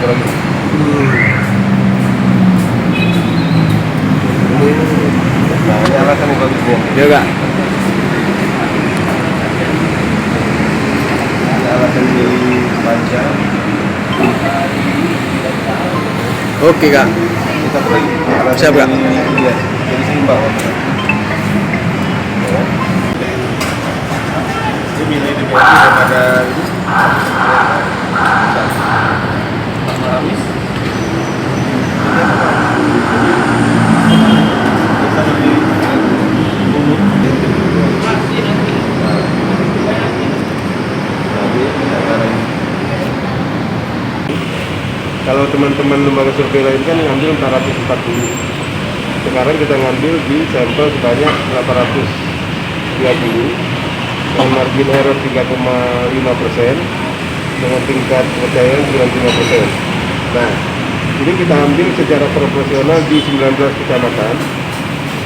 lagi. Nah, ini alasan yang bagusnya. Ya kak. Ini alasan milih panca. Oke kak. Kita lagi alasan Siap, Kak. Iya, jadi seimbang. Ya. Ini milih DPR daripada ini. Habis. Kita lebih umum. Kalau teman-teman lembaga survei lain kan ngambil 440. Sekarang kita ngambil di sampel sebanyak 830 dengan margin error 3,5% dengan tingkat kepercayaan 95%. Nah, ini kita ambil secara proporsional di 19 kecamatan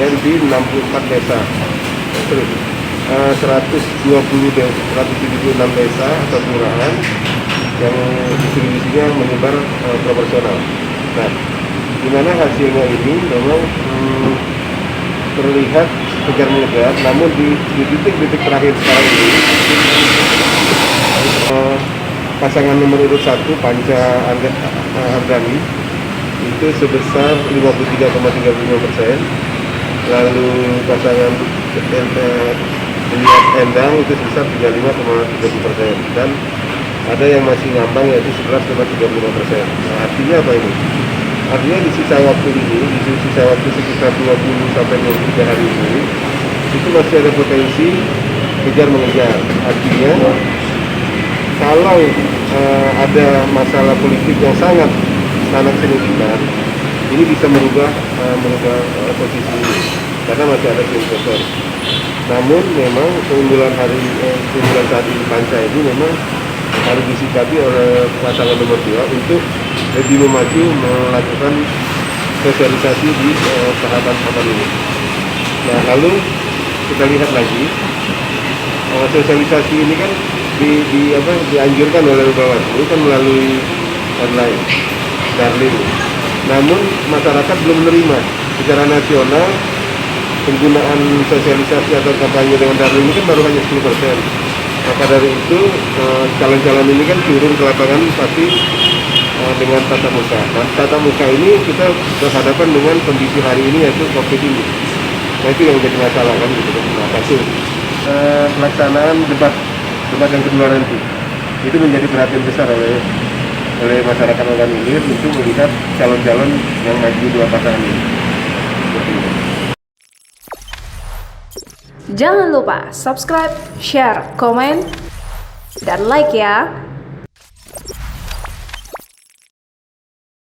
dan di 64 desa. Terus 176 desa atau kelurahan yang distribusinya menyebar proporsional. Nah, di mana hasilnya ini memang terlihat kejar mengejar, namun di titik-titik terakhir sekarang ini pasangan nomor urut 1 Panca Ardani itu sebesar 53,35%, lalu pasangan Elias Endang itu sebesar 35,30%, dan ada yang masih ngambang yaitu 11,35%. Nah, artinya apa ini? Artinya di sisa waktu ini, di sisa waktu sekitar 20 sampai 23 hari ini, itu masih ada potensi kejar mengejar. Artinya kalau ada masalah politik yang sangat signifikan, ini bisa merubah posisi ini karena masih ada swing voter. Namun memang keunggulan saat ini Panca ini memang harus disikapi oleh pasangan nomor 2 untuk lebih memacu melakukan sosialisasi di tahapan ini. Nah, lalu kita lihat lagi sosialisasi ini kan dianjurkan oleh Bawaslu kan melalui online Darling. Namun masyarakat belum menerima secara nasional penggunaan sosialisasi atau kampanye dengan Darling ini kan baru hanya 10%. Maka dari itu calon-calon ini kan turun ke lapangan pasti dengan tatap muka. Nah, tatap muka ini kita berhadapan dengan kondisi hari ini yaitu COVID ini. Nah, itu yang jadi masalah kan gitu. Nah, satu pelaksanaan debat yang kedua nanti itu menjadi perhatian besar oleh masyarakat Ogan Ilir untuk melihat calon-calon yang maju dua pasangan ini. Jangan lupa subscribe, share, komen, dan like ya.